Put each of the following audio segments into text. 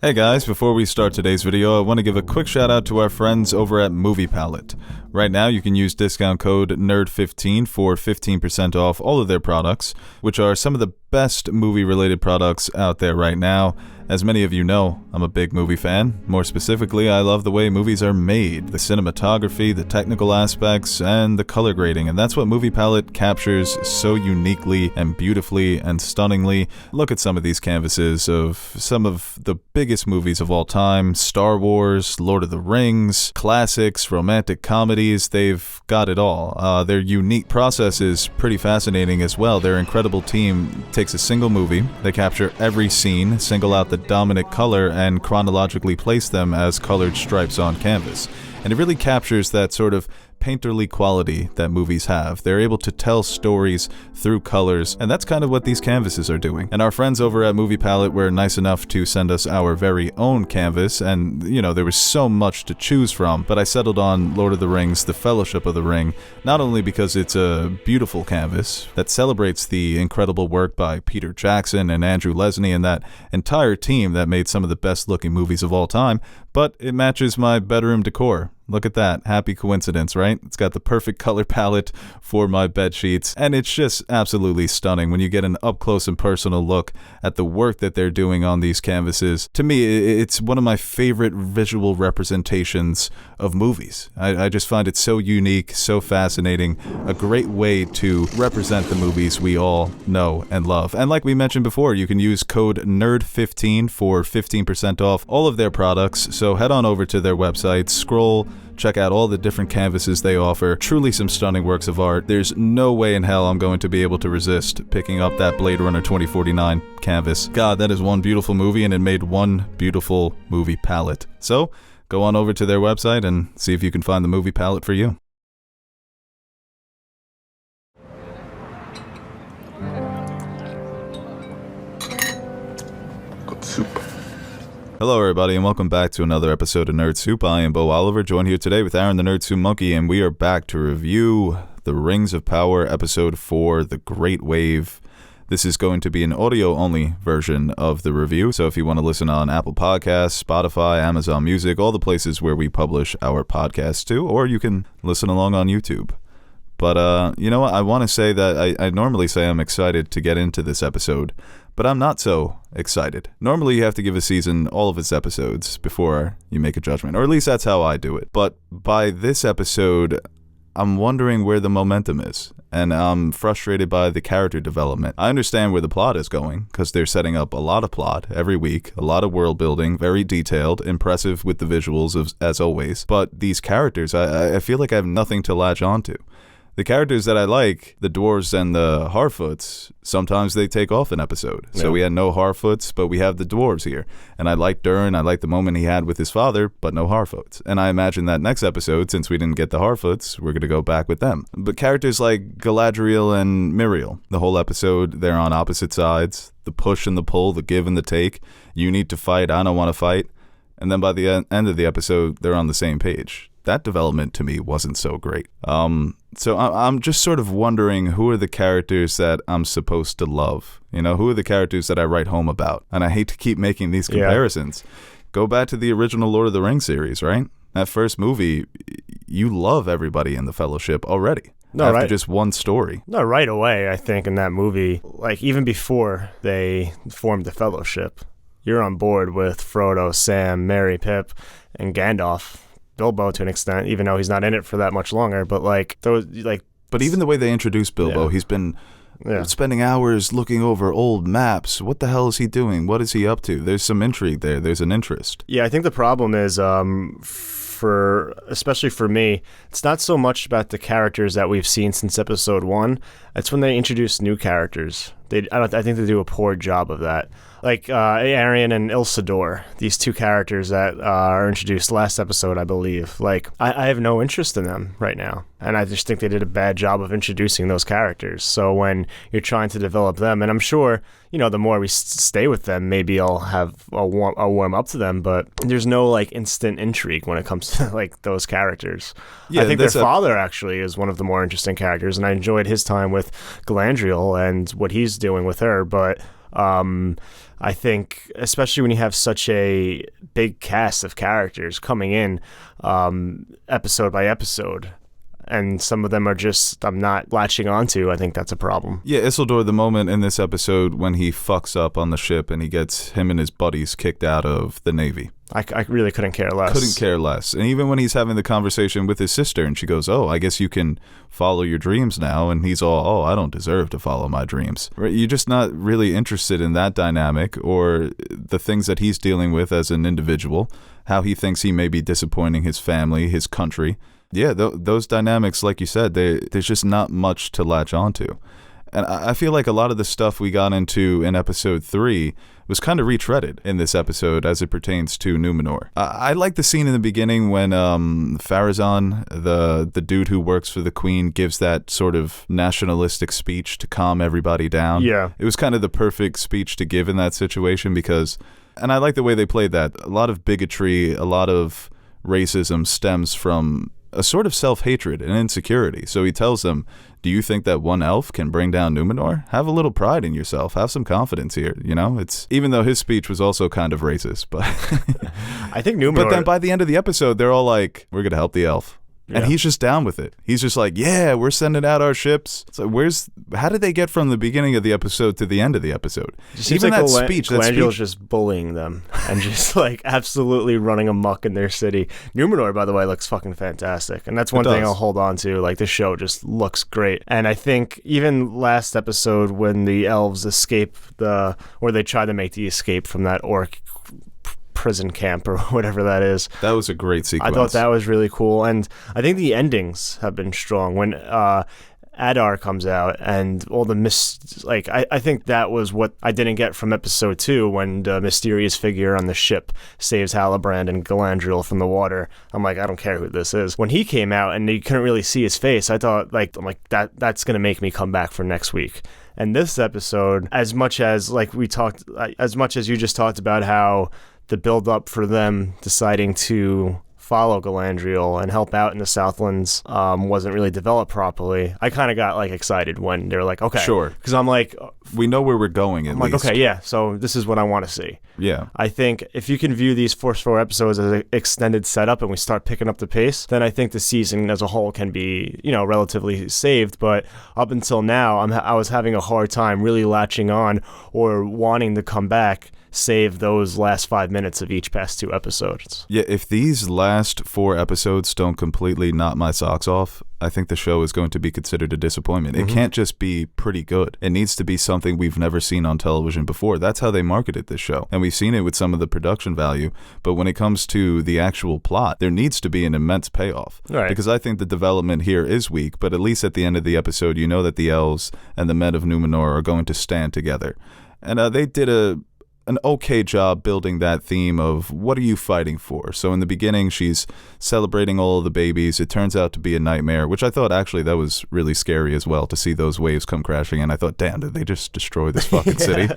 Hey guys, before we start today's video, I want to give a quick shout out to our friends over at Movie Palette. Right now, you can use discount code NERD15 for 15% off all of their products, which are some of the best movie-related products out there right now. As many of you know, I'm a big movie fan. More specifically, I love the way movies are made, the cinematography, the technical aspects, and the color grading, and that's what Movie Palette captures so uniquely and beautifully and stunningly. Look at some of these canvases of some of the biggest movies of all time: Star Wars, Lord of the Rings, classics, romantic comedies. They've got it all. Their unique process is pretty fascinating as well. Their incredible team takes a single movie, they capture every scene, single out the dominant color, and chronologically place them as colored stripes on canvas. And it really captures that sort of painterly quality that movies have. They're able to tell stories through colors, and that's kind of what these canvases are doing. And our friends over at Movie Palette were nice enough to send us our very own canvas, and there was so much to choose from, but I settled on Lord of the Rings, The Fellowship of the Ring, not only because it's a beautiful canvas that celebrates the incredible work by Peter Jackson and Andrew Lesnie and that entire team that made some of the best looking movies of all time, but it matches my bedroom decor. Look at that. Happy coincidence, right? It's got the perfect color palette for my bed sheets, and it's just absolutely stunning when you get an up-close and personal look at the work that they're doing on these canvases. To me, it's one of my favorite visual representations of movies. I just find it so unique, so fascinating, a great way to represent the movies we all know and love. And like we mentioned before, you can use code NERD15 for 15% off all of their products, so head on over to their website, scroll, check out all the different canvases they offer. Truly some stunning works of art. There's no way in hell I'm going to be able to resist picking up that Blade Runner 2049 canvas. God, that is one beautiful movie, and it made one beautiful movie palette. So, go on over to their website and see if you can find the movie palette for you. Good soup. Hello everybody, and welcome back to another episode of Nerd Soup. I am Beau Oliver, joined here today with Aaron the Nerd Soup Monkey, and we are back to review The Rings of Power, Episode 4, The Great Wave. This is going to be an audio-only version of the review, so if you want to listen on Apple Podcasts, Spotify, Amazon Music, all the places where we publish our podcasts to, or you can listen along on YouTube. But, you know what, I want to say that I normally say I'm excited to get into this episode, but I'm not so excited. Normally you have to give a season all of its episodes before you make a judgment, or at least that's how I do it. But by this episode, I'm wondering where the momentum is, and I'm frustrated by the character development. I understand where the plot is going, because they're setting up a lot of plot every week, a lot of world building, very detailed, impressive with the visuals as always. But these characters, I feel like I have nothing to latch onto. The characters that I like, the dwarves and the Harfoots, sometimes they take off an episode. Yeah. So we had no Harfoots, but we have the dwarves here. And I like Durin, I like the moment he had with his father, but no Harfoots. And I imagine that next episode, since we didn't get the Harfoots, we're going to go back with them. But characters like Galadriel and Muriel, the whole episode, they're on opposite sides. The push and the pull, the give and the take. You need to fight, I don't want to fight. And then by the end of the episode, they're on the same page. That development to me wasn't so great. So I'm just sort of wondering, who are the characters that I'm supposed to love? Who are the characters that I write home about? And I hate to keep making these comparisons. Yeah. Go back to the original Lord of the Rings series, right? That first movie, you love everybody in the Fellowship already. After just one story. No, right away, I think, in that movie, like even before they formed the Fellowship, you're on board with Frodo, Sam, Merry, Pip, and Gandalf. Bilbo to an extent, even though he's not in it for that much longer, but But even the way they introduced Bilbo, he's been spending hours looking over old maps. What the hell is he doing? What is he up to? There's some intrigue there. There's an interest. Yeah, I think the problem is, especially for me, it's not so much about the characters that we've seen since episode 1. It's when they introduce new characters. I think they do a poor job of that. Like Arryn and Isildur, these two characters that are introduced last episode, I believe. Like, I have no interest in them right now. And I just think they did a bad job of introducing those characters. So when you're trying to develop them, and I'm sure, the more we stay with them, maybe I'll warm up to them, but there's no, instant intrigue when it comes to, those characters. Yeah, I think their father, actually, is one of the more interesting characters, and I enjoyed his time with Galadriel and what he's doing with her, but I think, especially when you have such a big cast of characters coming in episode by episode, and some of them are just I'm not latching onto, I think that's a problem. Yeah, Isildur, the moment in this episode when he fucks up on the ship and he gets him and his buddies kicked out of the Navy. I really couldn't care less. Couldn't care less. And even when he's having the conversation with his sister and she goes, oh, I guess you can follow your dreams now. And he's all, oh, I don't deserve to follow my dreams. Right? You're just not really interested in that dynamic or the things that he's dealing with as an individual, how he thinks he may be disappointing his family, his country. Yeah, those dynamics, like you said, there's just not much to latch onto. And I feel like a lot of the stuff we got into in episode 3 was kind of retreaded in this episode as it pertains to Numenor. I like the scene in the beginning when Pharazôn, the dude who works for the queen, gives that sort of nationalistic speech to calm everybody down. Yeah. It was kind of the perfect speech to give in that situation because, and I like the way they played that. A lot of bigotry, a lot of racism stems from a sort of self-hatred and insecurity. So he tells them, do you think that one elf can bring down Numenor? Have a little pride in yourself. Have some confidence here, you know? It's even though his speech was also kind of racist, but I think Numenor. But then by the end of the episode, they're all like, we're going to help the elf. And he's just down with it. He's just like, yeah, we're sending out our ships. It's like, how did they get from the beginning of the episode to the end of the episode? Even like that speech. Galadriel's just bullying them and just like absolutely running amok in their city. Numenor, by the way, looks fucking fantastic. And that's one thing I'll hold on to. Like, this show just looks great. And I think even last episode when the elves escape or they try to make the escape from that orc prison camp or whatever that is. That was a great sequence. I thought that was really cool. And I think the endings have been strong. When Adar comes out and all the I think that was what I didn't get from episode 2 when the mysterious figure on the ship saves Halbrand and Galadriel from the water. I'm like, I don't care who this is. When he came out and you couldn't really see his face, I thought that's going to make me come back for next week. And this episode, as much as you just talked about how the build-up for them deciding to follow Galadriel and help out in the Southlands wasn't really developed properly. I kind of got excited when they were like, okay. Sure. Because I'm like... we know where we're going at least. Like, okay, yeah, so this is what I want to see. Yeah. I think if you can view these first 4 episodes as an extended setup and we start picking up the pace, then I think the season as a whole can be, relatively saved. But up until now, I was having a hard time really latching on or wanting to come back, save those last 5 minutes of each past 2 episodes. Yeah, if these last 4 episodes don't completely knock my socks off, I think the show is going to be considered a disappointment. It can't just be pretty good. It needs to be something we've never seen on television before. That's how they marketed this show. And we've seen it with some of the production value. But when it comes to the actual plot, there needs to be an immense payoff. Right. Because I think the development here is weak, but at least at the end of the episode, you know that the elves and the men of Numenor are going to stand together. And they did an okay job building that theme of what are you fighting for. So in the beginning, she's celebrating all of the babies. It turns out to be a nightmare, which I thought actually that was really scary as well to see those waves come crashing in. I thought, damn, did they just destroy this fucking city?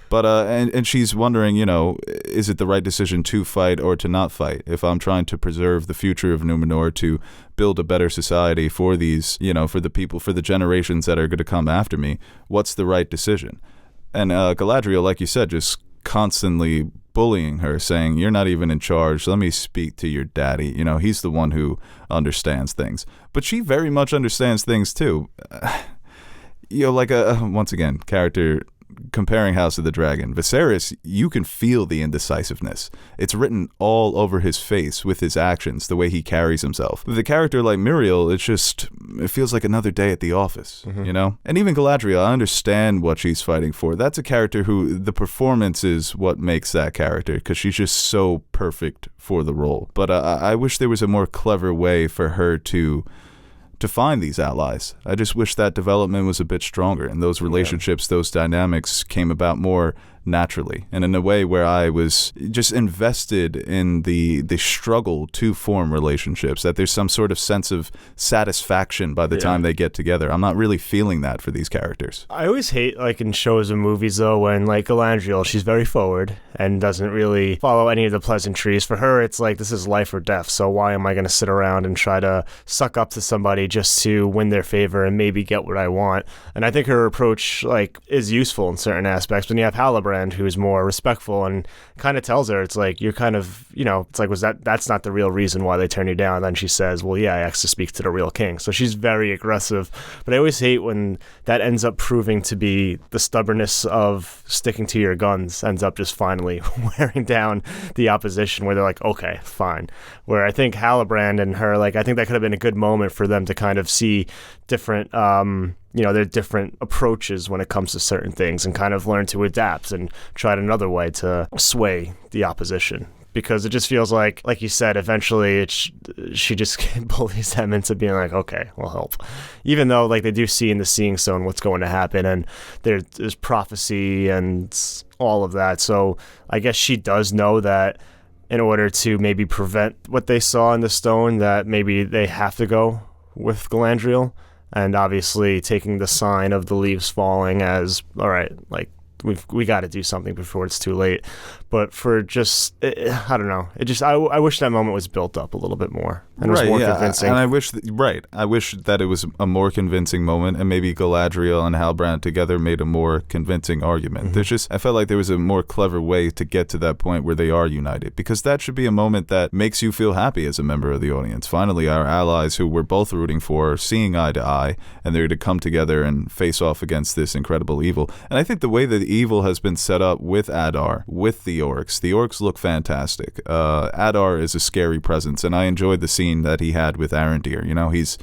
But and she's wondering, is it the right decision to fight or to not fight? If I'm trying to preserve the future of Numenor, to build a better society for these, for the people, for the generations that are going to come after me, what's the right decision? And Galadriel, like you said, just constantly bullying her, saying, you're not even in charge. Let me speak to your daddy. He's the one who understands things. But she very much understands things too. Once again, character comparing House of the Dragon. Viserys, you can feel the indecisiveness. It's written all over his face with his actions, the way he carries himself. With a character like Muriel, it feels like another day at the office, And even Galadriel, I understand what she's fighting for. That's a character who, the performance is what makes that character, because she's just so perfect for the role. But I wish there was a more clever way for her to find these allies. I just wish that development was a bit stronger and those relationships, those dynamics came about more naturally, and in a way where I was just invested in the struggle to form relationships, that there's some sort of sense of satisfaction by the time they get together. I'm not really feeling that for these characters. I always hate, like, in shows and movies, though, when, like, Galadriel, she's very forward and doesn't really follow any of the pleasantries. For her, it's like, this is life or death, so why am I going to sit around and try to suck up to somebody just to win their favor and maybe get what I want? And I think her approach, like, is useful in certain aspects. When you have Halbrand, who's more respectful and kind of tells her, it's like, you're kind of, you know, it's like, that's not the real reason why they turn you down. And then she says, well, yeah, I asked to speak to the real king. So she's very aggressive. But I always hate when that ends up proving to be the stubbornness of sticking to your guns ends up just finally wearing down the opposition, where they're like, okay, fine. Where I think Halbrand and her, like, I think that could have been a good moment for them to kind of see different, you know, their different approaches when it comes to certain things, and kind of learn to adapt and try another way to sway the opposition. Because it just feels like you said, eventually she just bullies them into being like, okay, we'll help. Even though, like, they do see in the Seeing Stone what's going to happen, and there's prophecy and all of that. So I guess she does know that in order to maybe prevent what they saw in the stone, that maybe they have to go with Galadriel. And obviously taking the sign of the leaves falling as, all right, like, we got to do something before it's too late. But for just, I don't know. It just, I wish that moment was built up a little bit more and was more convincing. And I wish that it was a more convincing moment, and maybe Galadriel and Halbrand together made a more convincing argument. Mm-hmm. I felt like there was a more clever way to get to that point where they are united, because that should be a moment that makes you feel happy as a member of the audience. Finally, our allies, who we're both rooting for, are seeing eye to eye, and they're to come together and face off against this incredible evil. And I think the way that the evil has been set up with Adar, with the orcs look fantastic. Adar is a scary presence, and I enjoyed the scene that he had with Arondir. You know, he's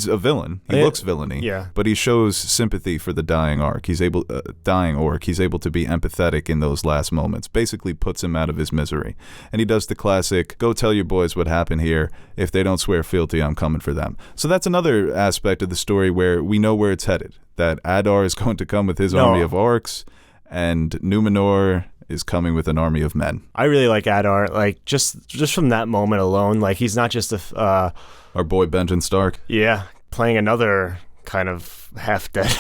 a villain. He looks villainy, but he shows sympathy for the dying orc. He's able to be empathetic in those last moments. Basically puts him out of his misery. And he does the classic, go tell your boys what happened here. If they don't swear fealty, I'm coming for them. So that's another aspect of the story where we know where it's headed. That Adar is going to come with his army of orcs, and Numenor is coming with an army of men. I really like Adar. Like, just from that moment alone, like, he's not just our boy Benjen Stark. Yeah, playing another kind of half-dead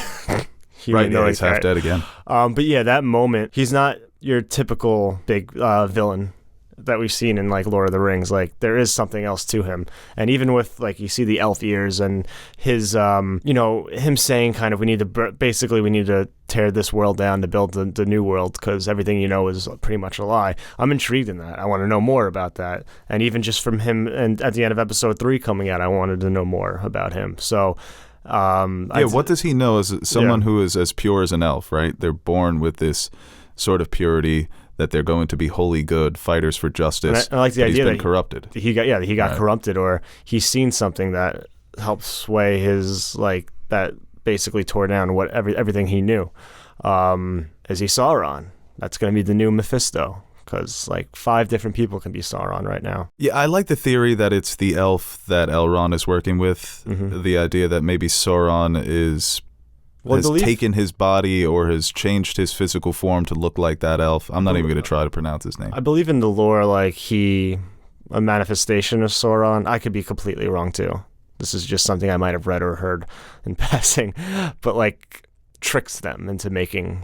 right, yeah, he's half-dead again. But yeah, that moment, he's not your typical big villain that we've seen in, like, Lord of the Rings. Like, there is something else to him. And even with, like, you see the elf ears and his, you know, him saying kind of, we need to tear this world down to build the new world, because everything you know is pretty much a lie. I'm intrigued in that. I want to know more about that. And even just from him, and at the end of episode 3 coming out, I wanted to know more about him. So what does he know as someone who is as pure as an elf, right? They're born with this sort of purity, that they're going to be wholly good fighters for justice. And I like the idea that corrupted. He got corrupted, or he's seen something that helped sway his, like, that basically tore down everything he knew. Is he Sauron? That's going to be the new Mephisto, because, like, 5 different people can be Sauron right now. Yeah, I like the theory that it's the elf that Elrond is working with. Mm-hmm. The idea that maybe Sauron has taken his body or has changed his physical form to look like that elf. I'm not even going to try to pronounce his name. I believe in the lore, like, a manifestation of Sauron. I could be completely wrong, too. This is just something I might have read or heard in passing. But, like, tricks them into making...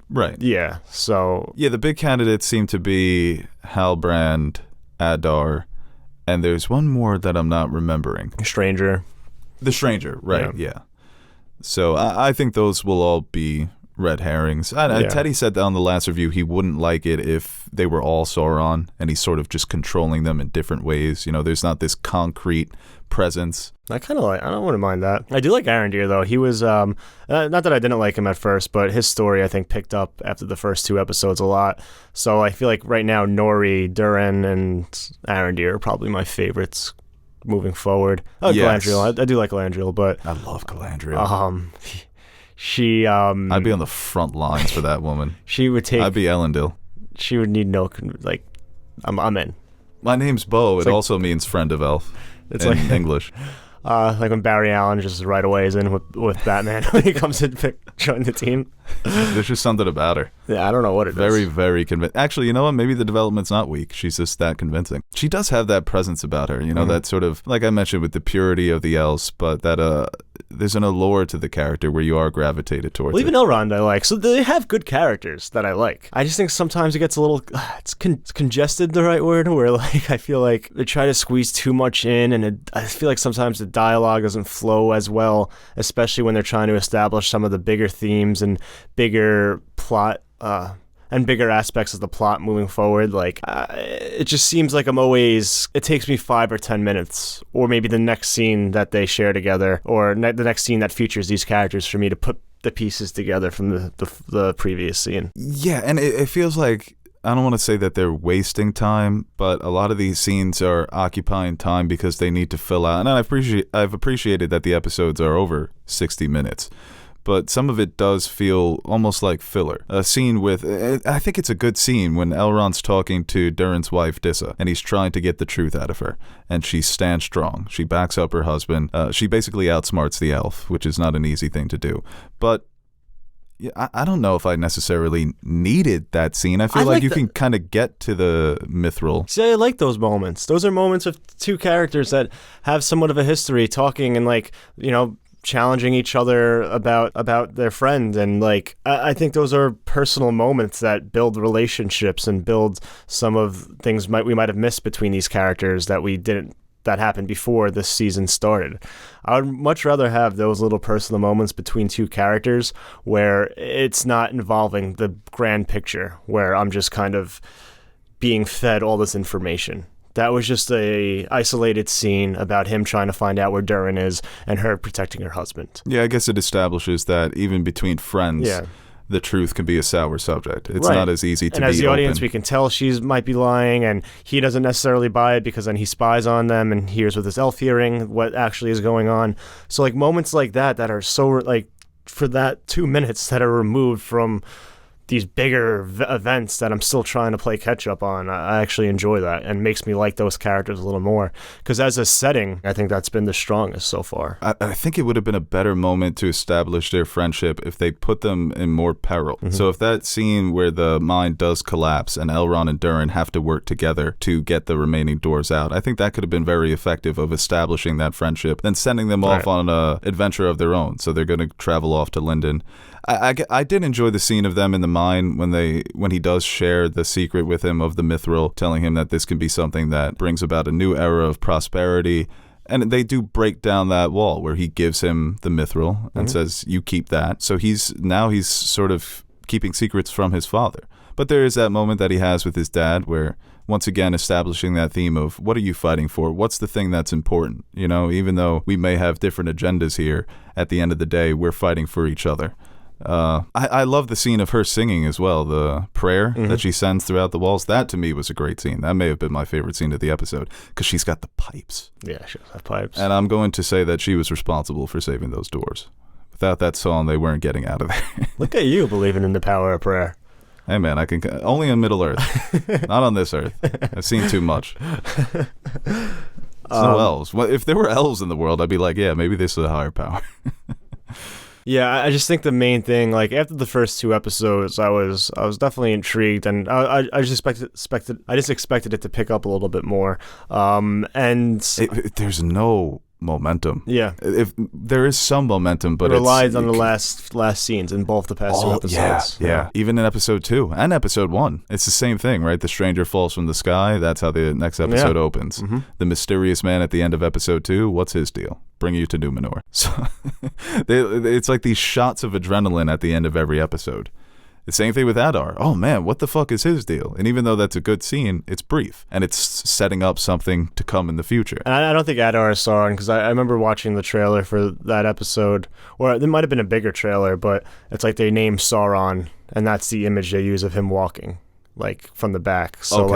Right. Yeah, so... Yeah, the big candidates seem to be Halbrand, Adar, and there's one more that I'm not remembering. Stranger. The Stranger, right, yeah. So I think those will all be red herrings. Teddy said that on the last review he wouldn't like it if they were all Sauron, and he's sort of just controlling them in different ways. You know, there's not this concrete presence. I don't want to mind that. I do like Arondir, though. He was, not that I didn't like him at first, but his story, I think, picked up after the first 2 episodes a lot. So I feel like right now, Nori, Durin, and Arondir are probably my favorites moving forward. Yes. Galadriel. I do like Galadriel, but... I love Galadriel. She... I'd be on the front lines for that woman. She would take... I'd be Elendil. She would need no... Like, I'm in. My name's Beau. It also means friend of elf. It's in like English. Like when Barry Allen just right away is in with Batman when he comes in to join the team. There's just something about her. Yeah, I don't know what it Very, is. very convincing. Actually, you know what? Maybe the development's not weak. She's just that convincing. She does have that presence about her, that sort of, like I mentioned with the purity of the elves, but that there's an allure to the character where you are gravitated towards Well, even Elrond I like. So they have good characters that I like. I just think sometimes it gets a little, it's congested, the right word, where like I feel like they try to squeeze too much in, and I feel like sometimes the dialogue doesn't flow as well, especially when they're trying to establish some of the bigger themes and bigger plot and bigger aspects of the plot moving forward. Like, it just seems like it takes me 5 or 10 minutes, or maybe the next scene that they share together, or the next scene that features these characters, for me to put the pieces together from the previous scene. Yeah, and it feels like, I don't want to say that they're wasting time, but a lot of these scenes are occupying time because they need to fill out. And I've appreciated that the episodes are over 60 minutes. But some of it does feel almost like filler. A scene I think it's a good scene when Elrond's talking to Durin's wife, Dissa, and he's trying to get the truth out of her. And she stands strong. She backs up her husband. She basically outsmarts the elf, which is not an easy thing to do. But I don't know if I necessarily needed that scene. I feel like you can kind of get to the mithril. See, I like those moments. Those are moments of two characters that have somewhat of a history, talking and challenging each other about their friend, and I think those are personal moments that build relationships and build some of things we might have missed between these characters that happened before this season started. I would much rather have those little personal moments between two characters where it's not involving the grand picture, where I'm just kind of being fed all this information. That was just a isolated scene about him trying to find out where Durin is and her protecting her husband. Yeah, I guess it establishes that even between friends, the truth can be a sour subject. It's not as easy to be open. And as the audience, we can tell she might be lying, and he doesn't necessarily buy it because then he spies on them and hears with his elf hearing what actually is going on. So moments like that are so, for that 2 minutes that are removed from these bigger events that I'm still trying to play catch up on, I actually enjoy that, and makes me like those characters a little more. Because as a setting, I think that's been the strongest so far. I think it would have been a better moment to establish their friendship if they put them in more peril. Mm-hmm. So if that scene where the mine does collapse and Elrond and Durin have to work together to get the remaining doors out, I think that could have been very effective of establishing that friendship, then sending them off on an adventure of their own. So they're going to travel off to Lindon. I did enjoy the scene of them in the mine when he does share the secret with him of the mithril, telling him that this can be something that brings about a new era of prosperity. And they do break down that wall where he gives him the mithril and says, you keep that. So he's sort of keeping secrets from his father. But there is that moment that he has with his dad where, once again, establishing that theme of what are you fighting for? What's the thing that's important? Even though we may have different agendas here, at the end of the day, we're fighting for each other. I love the scene of her singing as well, the prayer that she sends throughout the walls. That to me was a great scene. That may have been my favorite scene of the episode because she's got the pipes. Yeah, she does have pipes. And I'm going to say that she was responsible for saving those doors. Without that song, they weren't getting out of there. Look at you believing in the power of prayer. Hey man, I can only in Middle Earth, not on this Earth. I've seen too much. No elves. Well, if there were elves in the world, I'd be like, yeah, maybe this is a higher power. Yeah, I just think the main thing, after the first 2 episodes, I was definitely intrigued, and I just expected it to pick up a little bit more. There's no momentum. Yeah, if there is some momentum, but it relies on the last scenes in both the past 2 episodes. Yeah. Even in episode 2 and episode 1, it's the same thing, right? The stranger falls from the sky. That's how the next episode opens. Mm-hmm. The mysterious man at the end of episode 2. What's his deal? Bring you to Numenor. So it's like these shots of adrenaline at the end of every episode. The same thing with Adar. Oh man, what the fuck is his deal? And even though that's a good scene, it's brief. And it's setting up something to come in the future. And I don't think Adar is Sauron, because I remember watching the trailer for that episode, or there might have been a bigger trailer, but it's like they named Sauron, and that's the image they use of him walking, from the back. So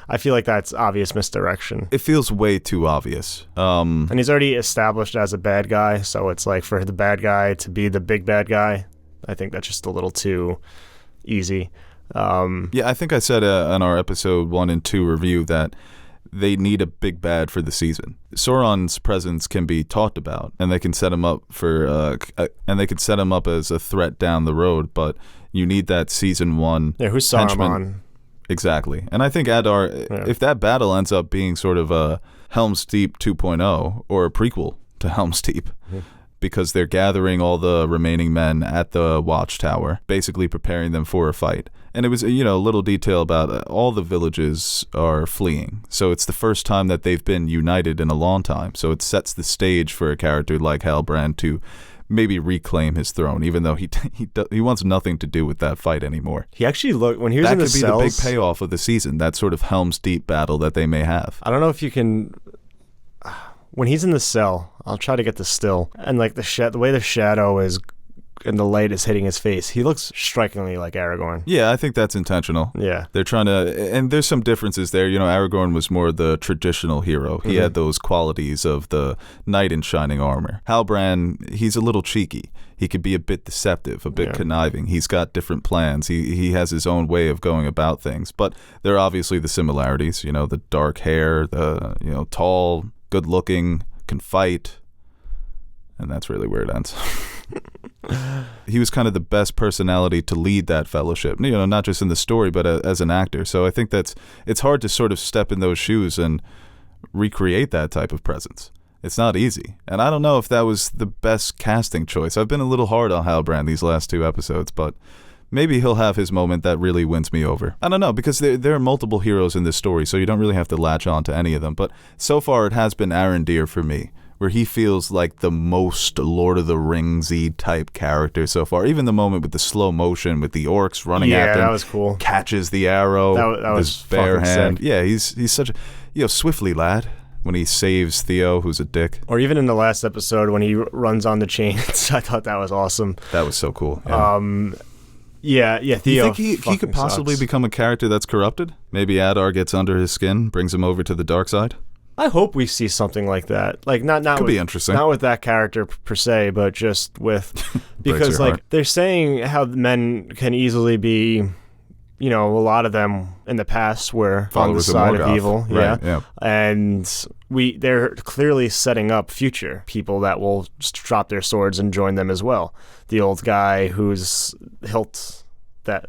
I feel like that's obvious misdirection. It feels way too obvious. And he's already established as a bad guy, so it's for the bad guy to be the big bad guy, I think that's just a little too easy. Yeah, I think I said in our episode 1 and 2 review that they need a big bad for the season. Sauron's presence can be talked about, and they can set him up as a threat down the road, but you need that season 1 Yeah, who's Saruman? Exactly. And I think Adar, if that battle ends up being sort of a Helm's Deep 2.0 or a prequel to Helm's Deep, because they're gathering all the remaining men at the watchtower, basically preparing them for a fight. And it was, a little detail about all the villages are fleeing. So it's the first time that they've been united in a long time. So it sets the stage for a character like Halbrand to maybe reclaim his throne, even though he wants nothing to do with that fight anymore. He actually looked when he was in the cells. That could be the big payoff of the season, that sort of Helm's Deep battle that they may have. I don't know if you can. When he's in the cell, I'll try to get the still, and like the way the shadow is and the light is hitting his face, he looks strikingly like Aragorn. Yeah, I think that's intentional. Yeah. They're trying to, and there's some differences there. Aragorn was more the traditional hero. He had those qualities of the knight in shining armor. Halbrand, he's a little cheeky. He could be a bit deceptive, a bit conniving. He's got different plans. He has his own way of going about things. But there are obviously the similarities, the dark hair, the, tall, good looking, can fight. And that's really where it ends. He was kind of the best personality to lead that fellowship, not just in the story, but as an actor. So I think it's hard to sort of step in those shoes and recreate that type of presence. It's not easy. And I don't know if that was the best casting choice. I've been a little hard on Halbrand these last 2 episodes, but maybe he'll have his moment that really wins me over. I don't know, because there are multiple heroes in this story, so you don't really have to latch on to any of them. But so far it has been Arondir for me, where he feels like the most Lord of the Rings-y type character so far. Even the moment with the slow motion, with the orcs running after him. Yeah, that was cool. Catches the arrow that with was his bare hand. sick. Yeah, he's such a... swiftly, lad, when he saves Theo, who's a dick. Or even in the last episode when he runs on the chains. I thought that was awesome. That was so cool. Yeah. Theo. You think he could possibly become a character that's corrupted? Maybe Adar gets under his skin, brings him over to the dark side? I hope we see something like that. Like not could with, be interesting. Not with that character per se, but just with because like they're saying how men can easily be, a lot of them in the past were followers on the side of evil. Right, yeah. And they're clearly setting up future people that will just drop their swords and join them as well. The old guy whose hilt that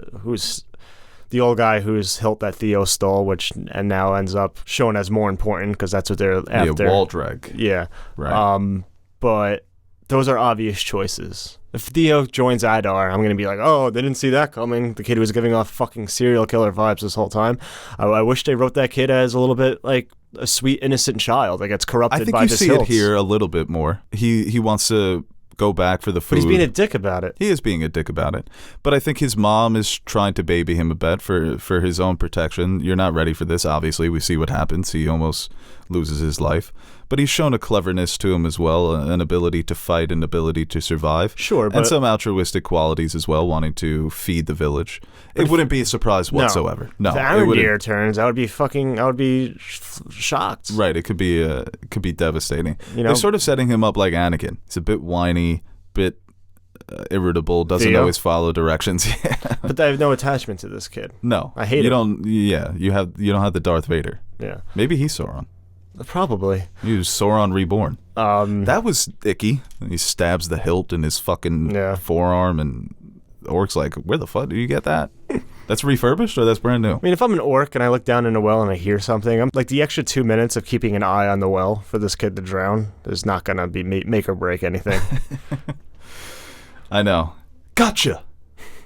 Theo stole, and now ends up shown as more important because that's what they're after. Yeah, Waldreg. Yeah. Right. But those are obvious choices. If Theo joins Adar, I'm going to be like, oh, they didn't see that coming. The kid was giving off fucking serial killer vibes this whole time. I wish they wrote that kid as a little bit like a sweet, innocent child that gets corrupted by this I think you see it here a little bit more. He wants to go back for the food. But he's being a dick about it. He is being a dick about it. But I think his mom is trying to baby him a bit for his own protection. You're not ready for this, obviously. We see what happens. He almost loses his life. But he's shown a cleverness to him as well, an ability to fight, an ability to survive. Sure, but... And some altruistic qualities as well, wanting to feed the village. It wouldn't be a surprise whatsoever. No. If Arondir turns, I would be shocked. Right, it could be devastating. They're sort of setting him up like Anakin. He's a bit whiny, bit irritable, doesn't always follow directions. But I have no attachment to this kid. No. I hate him. You don't have the Darth Vader. Yeah. Maybe he's Sauron. Probably. He was Sauron reborn. That was icky. He stabs the hilt in his fucking forearm, and the orc's like, where the fuck did you get that? That's refurbished or that's brand new? I mean, if I'm an orc and I look down in a well and I hear something, I'm like, the extra 2 minutes of keeping an eye on the well for this kid to drown is not going to be make or break anything. I know. Gotcha!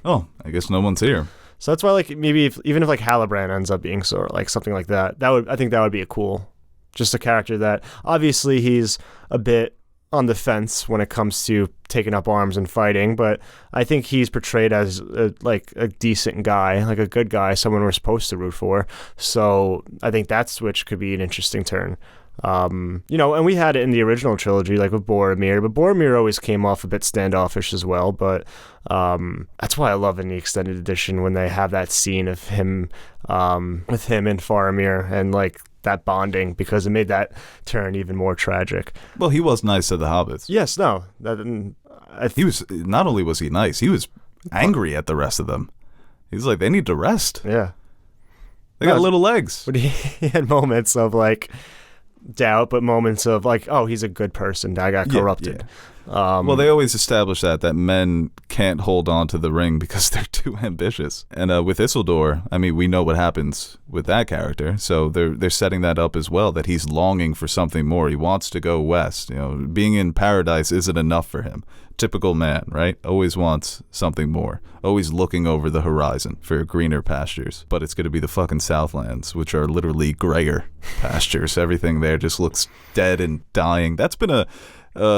Oh, I guess no one's here. So that's why, like, maybe even if like Halbrand ends up being like something like that, I think that would be a cool... Just a character that, obviously, he's a bit on the fence when it comes to taking up arms and fighting, but I think he's portrayed as a decent guy, like a good guy, someone we're supposed to root for. So I think that switch could be an interesting turn. And we had it in the original trilogy, like with Boromir, but Boromir always came off a bit standoffish as well. But that's why I love in the extended edition when they have that scene of him with him and Faramir and like that bonding, because it made that turn even more tragic. Well, he was nice to the hobbits. Yes, no. He was, not only was he nice, he was angry at the rest of them. He's like, they need to rest. Yeah. They got little legs. But he had moments of like doubt, but moments of like, oh, he's a good person. I got corrupted. Yeah. Well, they always establish that men can't hold on to the ring because they're too ambitious. And with Isildur, I mean, we know what happens with that character, so they're setting that up as well, that he's longing for something more. He wants to go west. You know, being in paradise isn't enough for him. Typical man, right? Always wants something more. Always looking over the horizon for greener pastures. But it's going to be the fucking Southlands, which are literally grayer pastures. Everything there just looks dead and dying. That's been a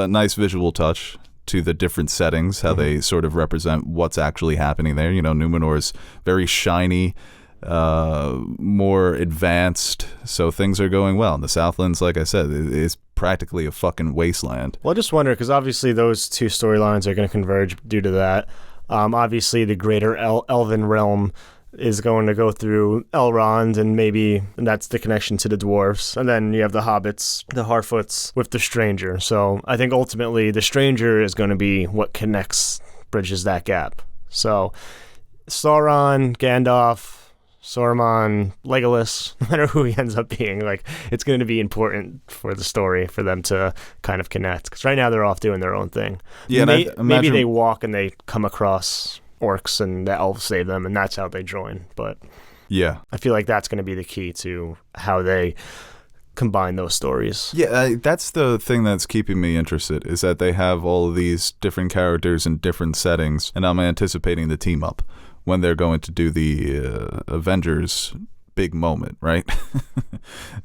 nice visual touch to the different settings, how they sort of represent what's actually happening there. You know, Numenor is very shiny, more advanced, so things are going well. And the Southlands, like I said, is practically a fucking wasteland. Well, I just wonder, because obviously those two storylines are going to converge due to that. Obviously, the greater Elven realm is going to go through Elrond, and that's the connection to the dwarves. And then you have the hobbits, the Harfoots, with the stranger. So I think ultimately the stranger is going to be what bridges that gap. So Sauron, Gandalf, Saruman, Legolas, no matter who he ends up being, like, it's going to be important for the story for them to kind of connect. Because right now they're off doing their own thing. Yeah, maybe they walk and they come across orcs and the elves save them, and that's how they join. But yeah, I feel like that's going to be the key to how they combine those stories. Yeah, that's the thing that's keeping me interested, is that they have all of these different characters in different settings, and I'm anticipating the team up when they're going to do the Avengers big moment, right?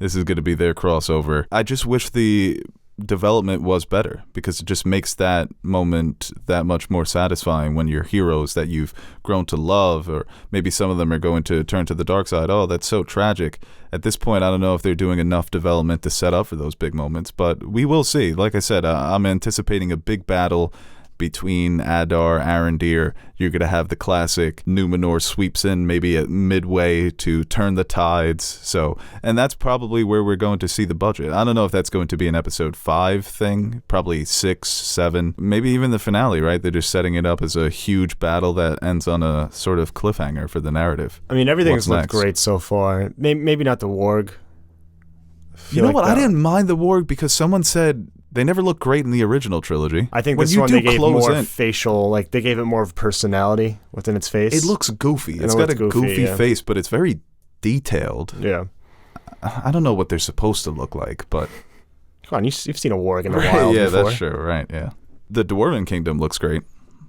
This is going to be their crossover. I just wish the development was better, because it just makes that moment that much more satisfying when you're heroes that you've grown to love, or maybe some of them are going to turn to the dark side. Oh, that's so tragic. At this point, I don't know if they're doing enough development to set up for those big moments, but we will see. Like I said, I'm anticipating a big battle between Adar, Arondir. You're going to have the classic Numenor sweeps in maybe at midway to turn the tides. So, and that's probably where we're going to see the budget. I don't know if that's going to be an episode 5 thing, probably 6, 7, maybe even the finale, right? They're just setting it up as a huge battle that ends on a sort of cliffhanger for the narrative. I mean, everything's looked great so far. Maybe not the warg. You know what? I didn't mind the warg because someone said they never looked great in the original trilogy. I think this one they gave more facial, like they gave it more of personality within its face. It looks goofy. It's got a goofy face, but it's very detailed. Yeah. I don't know what they're supposed to look like, but... Come on, you've seen a warg in the wild yeah, before. That's true, right, yeah. The Dwarven Kingdom looks great.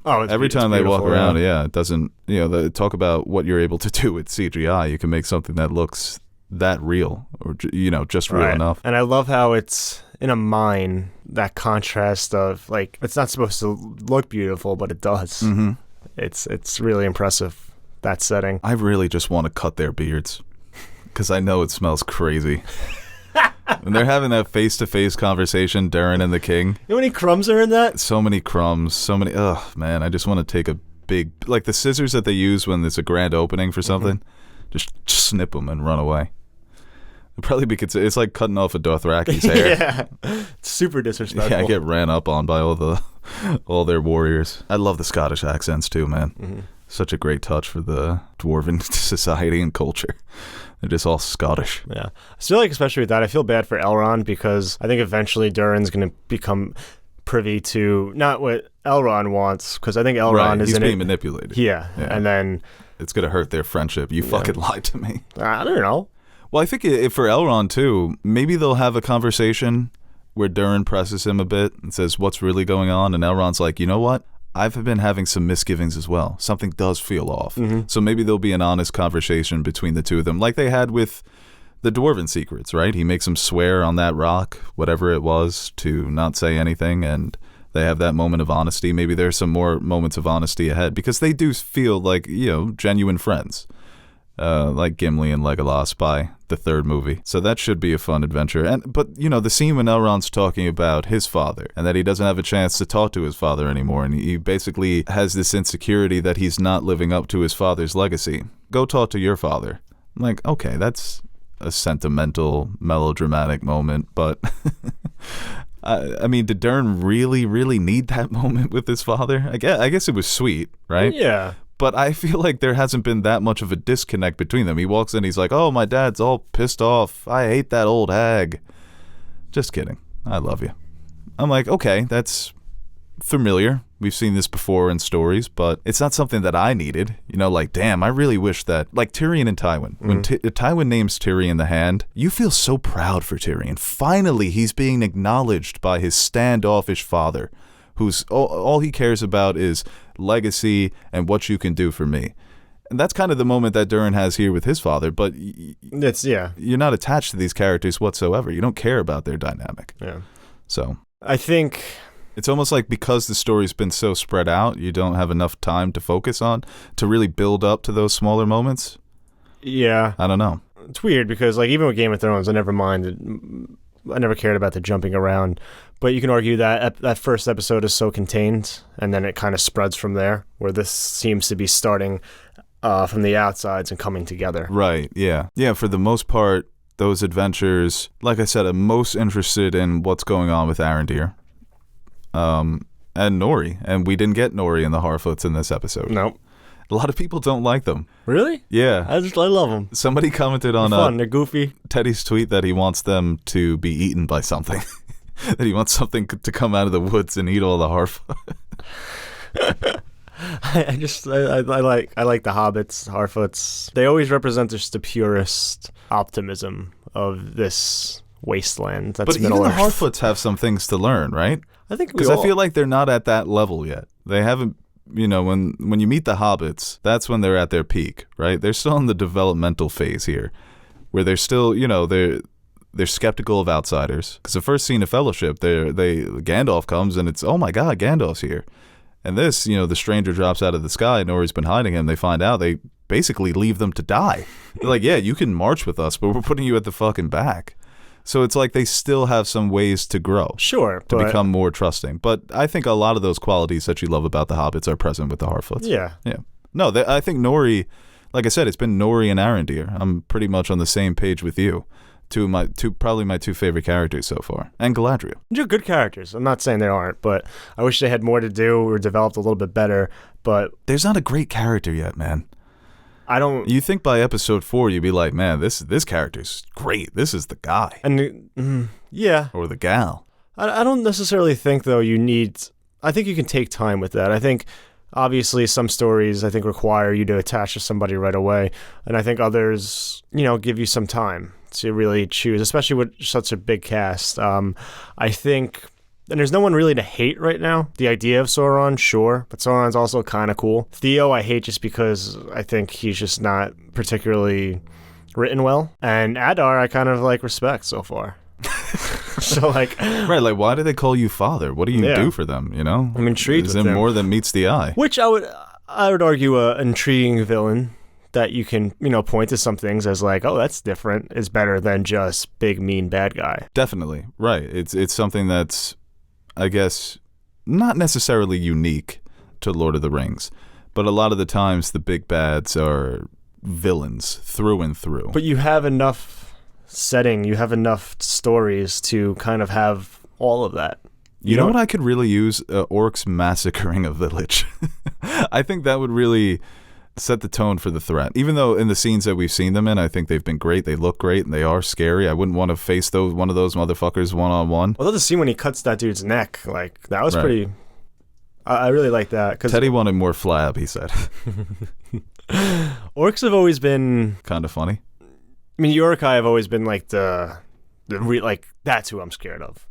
Oh, every time they walk around, it doesn't... You know, talk about what you're able to do with CGI. You can make something that looks that real, or, you know, just real enough. And I love how it's in a mine, that contrast of, like, it's not supposed to look beautiful, but it does. Mm-hmm. It's really impressive, that setting. I really just want to cut their beards, because I know it smells crazy. When they're having that face-to-face conversation, Durin and the King. You know how many crumbs are in that? So many crumbs, so many... Ugh, man, I just want to take a big... Like the scissors that they use when there's a grand opening for something, just snip them and run away. Probably because it's like cutting off a Dothraki's hair. Yeah, it's super disrespectful. Yeah, I get ran up on by all their warriors. I love the Scottish accents too, man. Mm-hmm. Such a great touch for the Dwarven society and culture. They're just all Scottish. Yeah, I feel like, especially with that, I feel bad for Elrond, because I think eventually Durin's going to become privy to not what Elrond wants, because I think Elrond is he's being manipulated. Yeah, and then it's going to hurt their friendship. You fucking lied to me. I don't know. Well, I think for Elrond, too, maybe they'll have a conversation where Durin presses him a bit and says, what's really going on? And Elrond's like, you know what? I've been having some misgivings as well. Something does feel off. Mm-hmm. So maybe there'll be an honest conversation between the two of them, like they had with the Dwarven secrets, right? He makes them swear on that rock, whatever it was, to not say anything, and they have that moment of honesty. Maybe there's some more moments of honesty ahead, because they do feel like, you know, genuine friends. Like Gimli and Legolas by the third movie. So that should be a fun adventure. But, you know, the scene when Elrond's talking about his father and that he doesn't have a chance to talk to his father anymore, and he basically has this insecurity that he's not living up to his father's legacy. Go talk to your father. I'm like, okay, that's a sentimental, melodramatic moment, but... I mean, did Durin really, really need that moment with his father? I guess it was sweet, right? Yeah. But I feel like there hasn't been that much of a disconnect between them. He walks in, he's like, oh, my dad's all pissed off. I hate that old hag. Just kidding. I love you. I'm like, okay, that's familiar. We've seen this before in stories, but it's not something that I needed. You know, like, damn, I really wish that, like Tyrion and Tywin. When Tywin names Tyrion the Hand, you feel so proud for Tyrion. Finally, he's being acknowledged by his standoffish father, who's all he cares about is legacy and what you can do for me. And that's kind of the moment that Durin has here with his father, but you're not attached to these characters whatsoever. You don't care about their dynamic. Yeah. So I think it's almost like because the story's been so spread out, you don't have enough time to focus on to really build up to those smaller moments. Yeah. I don't know. It's weird because, like, even with Game of Thrones, I never cared about the jumping around. But you can argue that that first episode is so contained, and then it kind of spreads from there, where this seems to be starting from the outsides and coming together. Right, yeah. Yeah, for the most part, those adventures, like I said, I'm most interested in what's going on with Arondir. And Nori. And we didn't get Nori and the Harfoots in this episode. Nope. A lot of people don't like them. Really? Yeah. I love them. Somebody commented on they're fun. They're goofy. Teddy's tweet that he wants them to be eaten by something. That he wants something to come out of the woods and eat all the Harfoots. I like the hobbits, Harfoots. They always represent just the purest optimism of this wasteland. That's but even the Harfoots have some things to learn, right? I think because I feel like they're not at that level yet. They haven't. You know, when you meet the hobbits, that's when they're at their peak, right? They're still in the developmental phase here, where they're still, you know, they're skeptical of outsiders. Because the first scene of Fellowship, Gandalf comes and it's, oh my God, Gandalf's here. And this, you know, the stranger drops out of the sky. Nori's been hiding him. They find out. They basically leave them to die. They're like, yeah, you can march with us, but we're putting you at the fucking back. So it's like they still have some ways to grow. Sure. To become more trusting. But I think a lot of those qualities that you love about the Hobbits are present with the Harfoots. Yeah. Yeah. No, I think Nori, like I said, it's been Nori and Arondir. I'm pretty much on the same page with you. Probably my two favorite characters so far. And Galadriel. They're good characters. I'm not saying they aren't, but I wish they had more to do or developed a little bit better. But there's not a great character yet, man. I don't. You think by episode 4 you'd be like, man, this character's great. This is the guy. And yeah, or the gal. I don't necessarily think though you need. I think you can take time with that. I think obviously some stories require you to attach to somebody right away, and I think others give you some time to really choose, especially with such a big cast. I think. And there's no one really to hate right now. The idea of Sauron, sure, but Sauron's also kind of cool. Theo, I hate just because I think he's just not particularly written well. And Adar, I kind of respect so far. So right, why do they call you father? What do you do for them? I'm intrigued. Is it more than meets the eye? Which I would argue an intriguing villain that you can point to some things as oh, that's different, is better than just big mean bad guy. Definitely right. It's something that's, I guess, not necessarily unique to Lord of the Rings, but a lot of the times the big bads are villains through and through. But you have enough setting, you have enough stories to kind of have all of that. You know what I could really use? Orcs massacring a village. I think that would really set the tone for the threat. Even though in the scenes that we've seen them in, I think they've been great. They look great and they are scary. I wouldn't want to face one of those motherfuckers one-on-one. Although the scene when he cuts that dude's neck, that was pretty. I really like that. Teddy wanted more flab, he said. Orcs have always been kind of funny. I mean, Uruk-hai have always been that's who I'm scared of.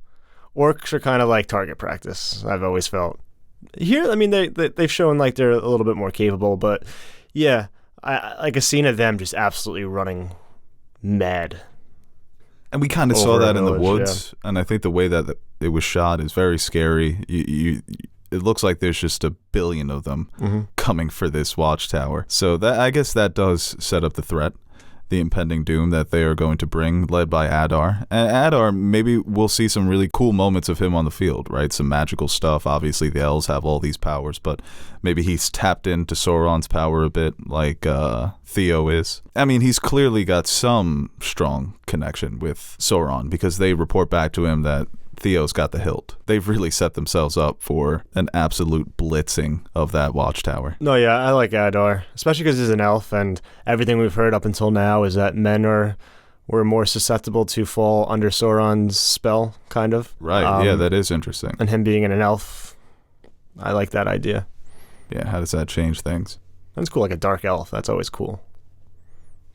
Orcs are kind of target practice, I've always felt. Here, I mean, they've shown they're a little bit more capable, but yeah, I a scene of them just absolutely running mad. And we kind of saw that in the woods, and I think the way that it was shot is very scary. It looks like there's just a billion of them coming for this watchtower. So I guess that does set up the threat. The impending doom that they are going to bring, led by Adar. And Adar, maybe we'll see some really cool moments of him on the field, right? Some magical stuff. Obviously, the elves have all these powers, but maybe he's tapped into Sauron's power a bit, like Theo is. I mean, he's clearly got some strong connection with Sauron, because they report back to him that Theo's got the hilt. They've really set themselves up for an absolute blitzing of that watchtower. No, yeah, I like Adar, especially because he's an elf, and everything we've heard up until now is that men were more susceptible to fall under Sauron's spell, kind of. Right, yeah, that is interesting. And him being an elf, I like that idea. Yeah, how does that change things? That's cool, like a dark elf. That's always cool.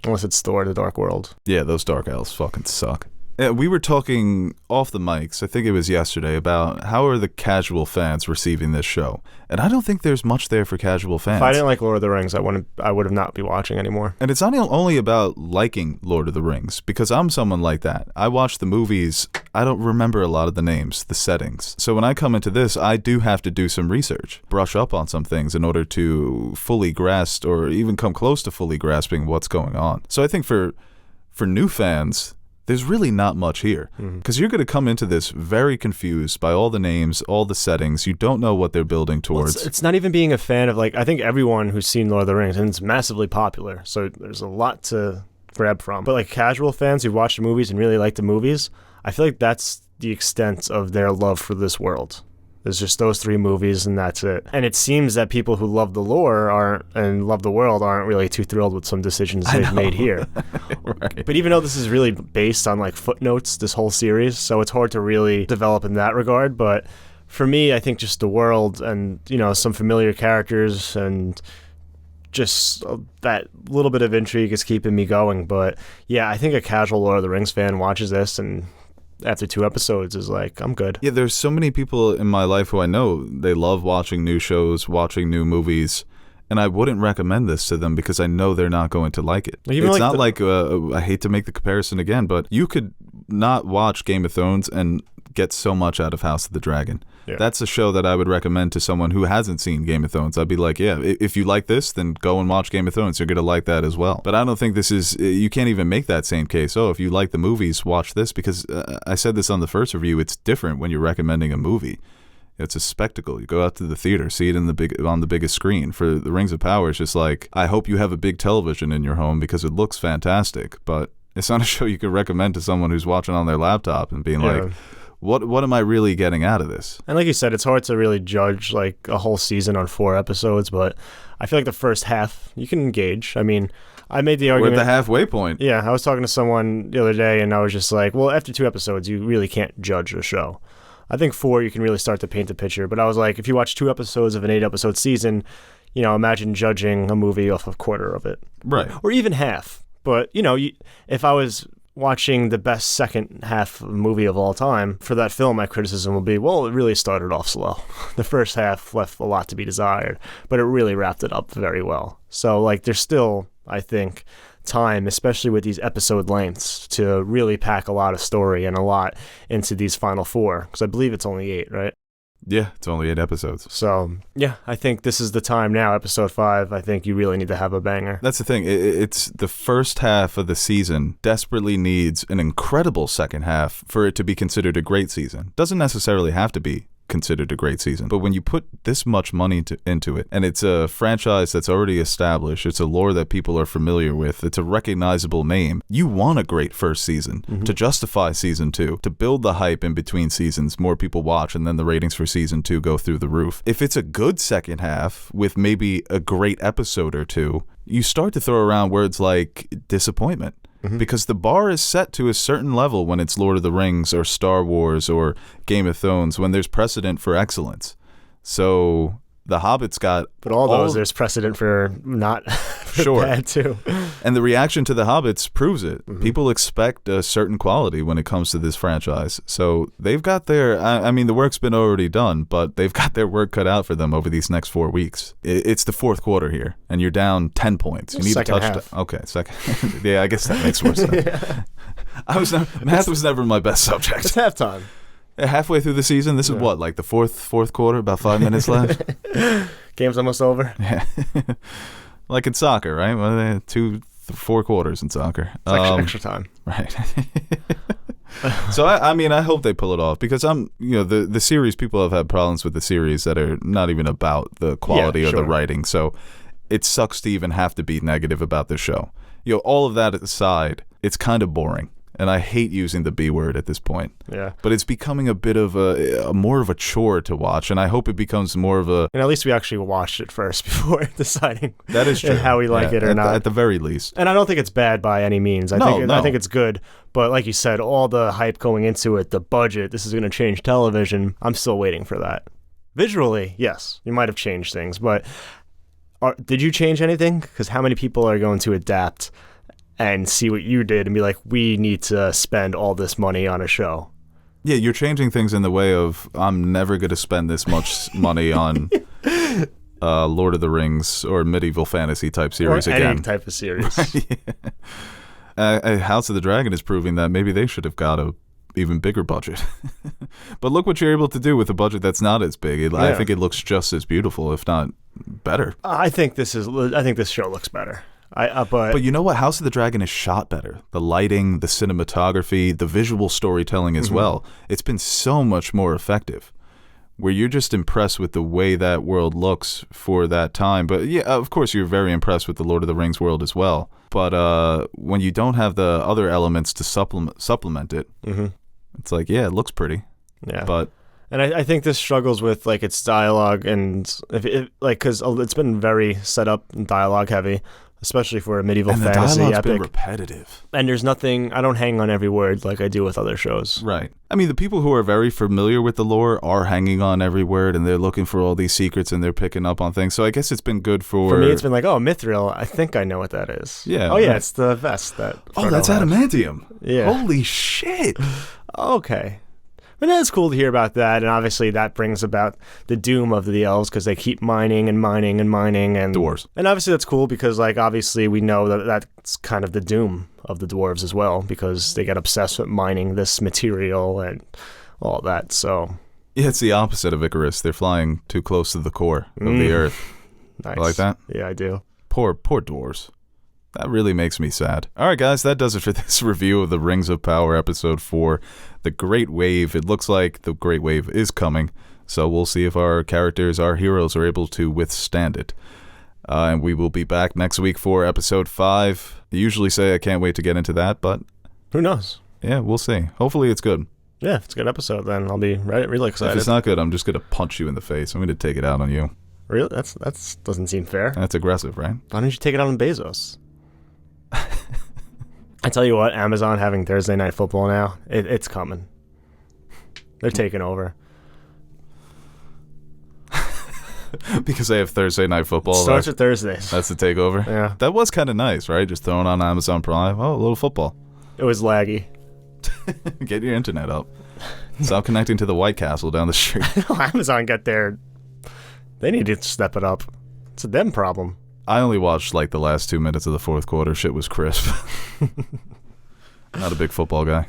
Unless it's Thor, the Dark World. Yeah, those dark elves fucking suck. We were talking off the mics, I think it was yesterday, about how are the casual fans receiving this show. And I don't think there's much there for casual fans. If I didn't like Lord of the Rings, I would have not be watching anymore. And it's not only about liking Lord of the Rings, because I'm someone like that. I watch the movies, I don't remember a lot of the names, the settings. So when I come into this, I do have to do some research, brush up on some things in order to fully grasp or even come close to fully grasping what's going on. So I think for new fans, there's really not much here, because you're going to come into this very confused by all the names, all the settings. You don't know what they're building towards. Well, it's not even being a fan of, like, I think everyone who's seen Lord of the Rings, and it's massively popular, so there's a lot to grab from. But, like, casual fans who watch the movies and really like the movies, I feel like that's the extent of their love for this world. There's just those 3 movies, and that's it. And it seems that people who love the lore and love the world aren't really too thrilled with some decisions they've made here. Right. But even though this is really based on, like, footnotes, this whole series, so it's hard to really develop in that regard. But for me, I think just the world and, you know, some familiar characters and just that little bit of intrigue is keeping me going. But yeah, I think a casual Lord of the Rings fan watches this and after 2 episodes is like, I'm good. Yeah, there's so many people in my life who I know they love watching new shows, watching new movies, and I wouldn't recommend this to them because I know they're not going to like it. Even it's like not like, I hate to make the comparison again, but you could not watch Game of Thrones and get so much out of House of the Dragon. Yeah. That's a show that I would recommend to someone who hasn't seen Game of Thrones. I'd be like, yeah, if you like this, then go and watch Game of Thrones. You're going to like that as well. But I don't think this is, you can't even make that same case. Oh, if you like the movies, watch this. Because I said this on the first review, it's different when you're recommending a movie. It's a spectacle. You go out to the theater, see it on the biggest screen. For the Rings of Power, it's just like, I hope you have a big television in your home because it looks fantastic. But it's not a show you could recommend to someone who's watching on their laptop and being like, what am I really getting out of this? And like you said, it's hard to really judge like a whole season on 4 episodes, but I feel like the first half you can engage. I mean, I made the argument. We're at the halfway point. Yeah, I was talking to someone the other day, and I was just like, well, after 2 episodes, you really can't judge a show. I think 4, you can really start to paint a picture. But I was like, if you watch 2 episodes of an 8-episode season, you know, imagine judging a movie off a quarter of it. Right. Or even half. But, you know, if I was watching the best second half movie of all time, for that film, my criticism will be, well, it really started off slow. The first half left a lot to be desired, but it really wrapped it up very well. So, like, there's still, I think, time, especially with these episode lengths, to really pack a lot of story and a lot into these final 4, because I believe it's only 8, right? Yeah, it's only 8 episodes. So, yeah, I think this is the time now, episode 5. I think you really need to have a banger. That's the thing. It's the first half of the season desperately needs an incredible second half for it to be considered a great season. Doesn't necessarily have to be considered a great season, but when you put this much money into it, and it's a franchise that's already established, it's a lore that people are familiar with, it's a recognizable name, you want a great first season to justify season 2, to build the hype in between seasons, more people watch, and then the ratings for season 2 go through the roof. If it's a good second half with maybe a great episode or 2, you start to throw around words like disappointment. Because the bar is set to a certain level when it's Lord of the Rings or Star Wars or Game of Thrones, when there's precedent for excellence. So the Hobbit's got... But all those, there's precedent for not sure. bad, too. And the reaction to the Hobbits proves it. People expect a certain quality when it comes to this franchise. So they've got their... I mean, the work's been already done, but they've got their work cut out for them over these next 4 weeks. It's the 4th quarter here, and you're down 10 points. You need a touchdown. Okay, second. Yeah, I guess that makes more sense. Math was never my best subject. It's halftime. Halfway through the season, this is what, like the fourth quarter, about 5 minutes left? Game's almost over. Yeah. Like in soccer, right? Well, 4 quarters in soccer. It's extra time. Right. So, I mean, I hope they pull it off, because the series, people have had problems with the series that are not even about the quality or the writing. So it sucks to even have to be negative about this show. All of that aside, it's kind of boring. And I hate using the B word at this point. Yeah. But it's becoming a bit of a more of a chore to watch, and I hope it becomes more of a... And at least we actually watched it first before deciding that is true. How we like it or not. At the very least. And I don't think it's bad by any means. I think it's good. But like you said, all the hype going into it, the budget, this is going to change television. I'm still waiting for that. Visually, yes, you might have changed things, but did you change anything? Because how many people are going to adapt and see what you did and be like, we need to spend all this money on a show? Yeah, you're changing things in the way of, I'm never going to spend this much money on Lord of the Rings or medieval fantasy type series or again. Any type of series. House of the Dragon is proving that maybe they should have got a even bigger budget. But look what you're able to do with a budget that's not as big. I think it looks just as beautiful, if not better. I think this show looks better. But you know what? House of the Dragon is shot better. The lighting, the cinematography, the visual storytelling as well. It's been so much more effective, where you're just impressed with the way that world looks for that time. But yeah, of course, you're very impressed with the Lord of the Rings world as well. But when you don't have the other elements to supplement it, it's like, yeah, it looks pretty. Yeah. And I think this struggles with like its dialogue and because it's been very set up and dialogue heavy, especially for a medieval fantasy epic. Been repetitive. And there's nothing, I don't hang on every word like I do with other shows. Right. I mean, the people who are very familiar with the lore are hanging on every word, and they're looking for all these secrets, and they're picking up on things. So I guess it's been good for... For me, it's been like, oh, Mithril, I think I know what that is. Yeah. Oh, yeah, it's the vest that... Oh, that's adamantium. Yeah. Holy shit. Okay. But it's cool to hear about that, and obviously that brings about the doom of the elves because they keep mining and mining and mining. And dwarves. And obviously that's cool because, like, obviously we know that that's kind of the doom of the dwarves as well because they get obsessed with mining this material and all that, so... Yeah, it's the opposite of Icarus. They're flying too close to the core of the earth. Nice. You like that? Yeah, I do. Poor dwarves. That really makes me sad. All right, guys, that does it for this review of the Rings of Power Episode 4, The Great Wave. It looks like the Great Wave is coming, so we'll see if our characters, our heroes, are able to withstand it. And we will be back next week for Episode 5. I usually say I can't wait to get into that, but... Who knows? Yeah, we'll see. Hopefully it's good. Yeah, if it's a good episode, then I'll be really excited. If it's not good, I'm just going to punch you in the face. I'm going to take it out on you. Really? That doesn't seem fair. That's aggressive, right? Why don't you take it out on Bezos? I tell you what, Amazon having Thursday Night Football now, it's coming. They're taking over. Because they have Thursday Night Football. Starts with Thursdays. That's the takeover? Yeah. That was kind of nice, right? Just throwing on Amazon Prime. Oh, a little football. It was laggy. Get your internet up. Stop connecting to the White Castle down the street. Amazon got there. They need to step it up. It's a them problem. I only watched like the last 2 minutes of the fourth quarter. Shit was crisp. Not a big football guy.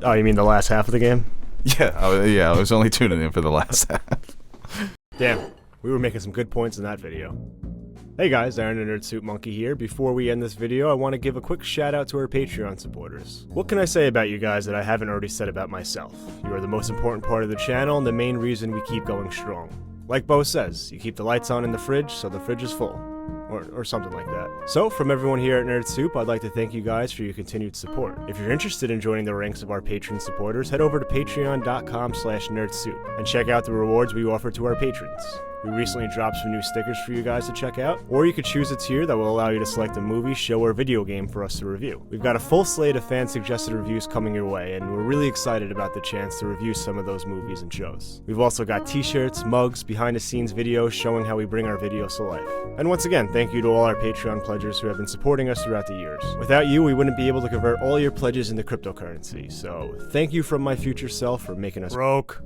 Oh, you mean the last half of the game? Yeah, I was only tuning in for the last half. Damn, we were making some good points in that video. Hey guys, Aaron and Nerd Suit Monkey here. Before we end this video, I want to give a quick shout out to our Patreon supporters. What can I say about you guys that I haven't already said about myself? You are the most important part of the channel and the main reason we keep going strong. Like Beau says, you keep the lights on in the fridge so the fridge is full. Or something like that. So, from everyone here at Nerd Soup, I'd like to thank you guys for your continued support. If you're interested in joining the ranks of our patron supporters, head over to patreon.com/nerdsoup and check out the rewards we offer to our patrons. We recently dropped some new stickers for you guys to check out, or you could choose a tier that will allow you to select a movie, show, or video game for us to review. We've got a full slate of fan-suggested reviews coming your way, and we're really excited about the chance to review some of those movies and shows. We've also got t-shirts, mugs, behind-the-scenes videos showing how we bring our videos to life. And once again, thank you to all our Patreon pledgers who have been supporting us throughout the years. Without you, we wouldn't be able to convert all your pledges into cryptocurrency, so thank you from my future self for making us broke.